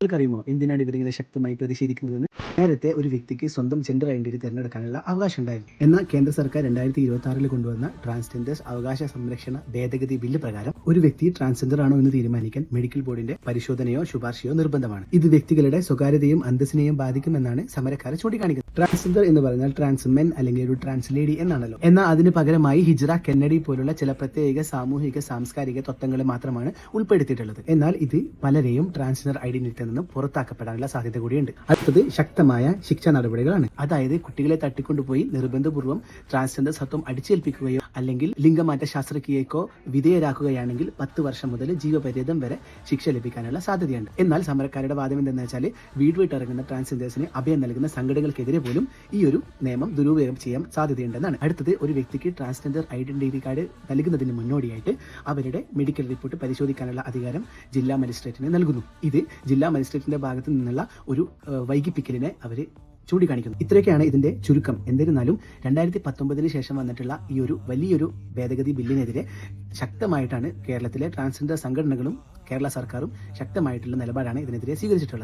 നിങ്ങൾക്കറിയുമോ എന്തിനാണ് ഇവരിങ്ങനെ ശക്തമായി പ്രതിഷേധിക്കുന്നതെന്ന്? നേരത്തെ ഒരു വ്യക്തിക്ക് സ്വന്തം ജെൻഡർ ഐഡന്റിറ്റി തിരഞ്ഞെടുക്കാനുള്ള അവകാശം ഉണ്ടായിരുന്നു. എന്നാൽ കേന്ദ്ര സർക്കാർ 2026 കൊണ്ടുവന്ന ട്രാൻസ്ജെൻഡേഴ്സ് അവകാശ സംരക്ഷണ ഭേദഗതി ബില്ല് പ്രകാരം ഒരു വ്യക്തി ട്രാൻസ്ജെൻഡർ ആണോ എന്ന് തീരുമാനിക്കാൻ മെഡിക്കൽ ബോർഡിന്റെ പരിശോധനയോ ശുപാർശയോ നിർബന്ധമാണ്. ഇത് വ്യക്തികളുടെ സ്വകാര്യതയും അന്തസ്സിനെയും ബാധിക്കുമെന്നാണ് സമരക്കാരെ ചൂണ്ടിക്കാണിക്കുന്നത്. ട്രാൻസ്ജെൻഡർ എന്ന് പറഞ്ഞാൽ ട്രാൻസ് മെൻ അല്ലെങ്കിൽ ഒരു ട്രാൻസ് ലേഡി എന്നാണല്ലോ. എന്നാൽ അതിന് പകരമായി ഹിജ്റ, കെന്നഡി പോലുള്ള ചില പ്രത്യേക സാമൂഹിക സാംസ്കാരിക തത്വങ്ങളെ മാത്രമാണ് ഉൾപ്പെടുത്തിയിട്ടുള്ളത്. എന്നാൽ ഇത് പലരെയും ട്രാൻസ്ജെൻഡർ ഐഡന്റിറ്റിയിൽ നിന്നും പുറത്താക്കപ്പെടാനുള്ള സാധ്യത കൂടിയുണ്ട്. അടുത്തത് ശക്തമായ ശിക്ഷാ നടപടികളാണ്. അതായത് കുട്ടികളെ തട്ടിക്കൊണ്ടുപോയി നിർബന്ധപൂർവ്വം ട്രാൻസ്ജെൻഡർ സത്വം അടിച്ചേൽപ്പിക്കുകയോ അല്ലെങ്കിൽ ലിംഗമാറ്റ ശസ്ത്രക്രിയക്കോ വിധേയരാക്കുകയാണെങ്കിൽ 10 വർഷം മുതൽ ജീവപര്യന്തം വരെ ശിക്ഷ ലഭിക്കാനുള്ള സാധ്യതയുണ്ട്. എന്നാൽ സമരക്കാരുടെ വാദം എന്തെന്ന് വെച്ചാൽ വീട് വിട്ടിറങ്ങുന്ന ട്രാൻസ്ജെൻഡേഴ്സിന് അഭയം നൽകുന്ന സംഘടനകൾക്കെതിരെ പോലും ഈ ഒരു നിയമം ദുരുപയോഗം ചെയ്യാൻ സാധ്യതയുണ്ടെന്നാണ്. അടുത്തത് ഒരു വ്യക്തിക്ക് ട്രാൻസ്ജെൻഡർ ഐഡന്റിറ്റി കാർഡ് നൽകുന്നതിന് മുന്നോടിയായിട്ട് അവരുടെ മെഡിക്കൽ റിപ്പോർട്ട് പരിശോധിക്കാനുള്ള അധികാരം ജില്ലാ മജിസ്ട്രേറ്റിന് നൽകുന്നു. ഇത് ജില്ലാ മജിസ്ട്രേറ്റിന്റെ ഭാഗത്തു നിന്നുള്ള ഒരു വൈകിപ്പിക്കലിനെ അവർ ചൂണ്ടിക്കാണിക്കുന്നു. ഇത്രയൊക്കെയാണ് ഇതിന്റെ ചുരുക്കം. എന്നിരുന്നാലും 2019 ശേഷം വന്നിട്ടുള്ള ഈ ഒരു വലിയൊരു ഭേദഗതി ബില്ലിനെതിരെ ശക്തമായിട്ടാണ് കേരളത്തിലെ ട്രാൻസ്ജെൻഡർ സംഘടനകളും കേരള സർക്കാരും ശക്തമായിട്ടുള്ള നിലപാടാണ് ഇതിനെതിരെ സ്വീകരിച്ചിട്ടുള്ളത്.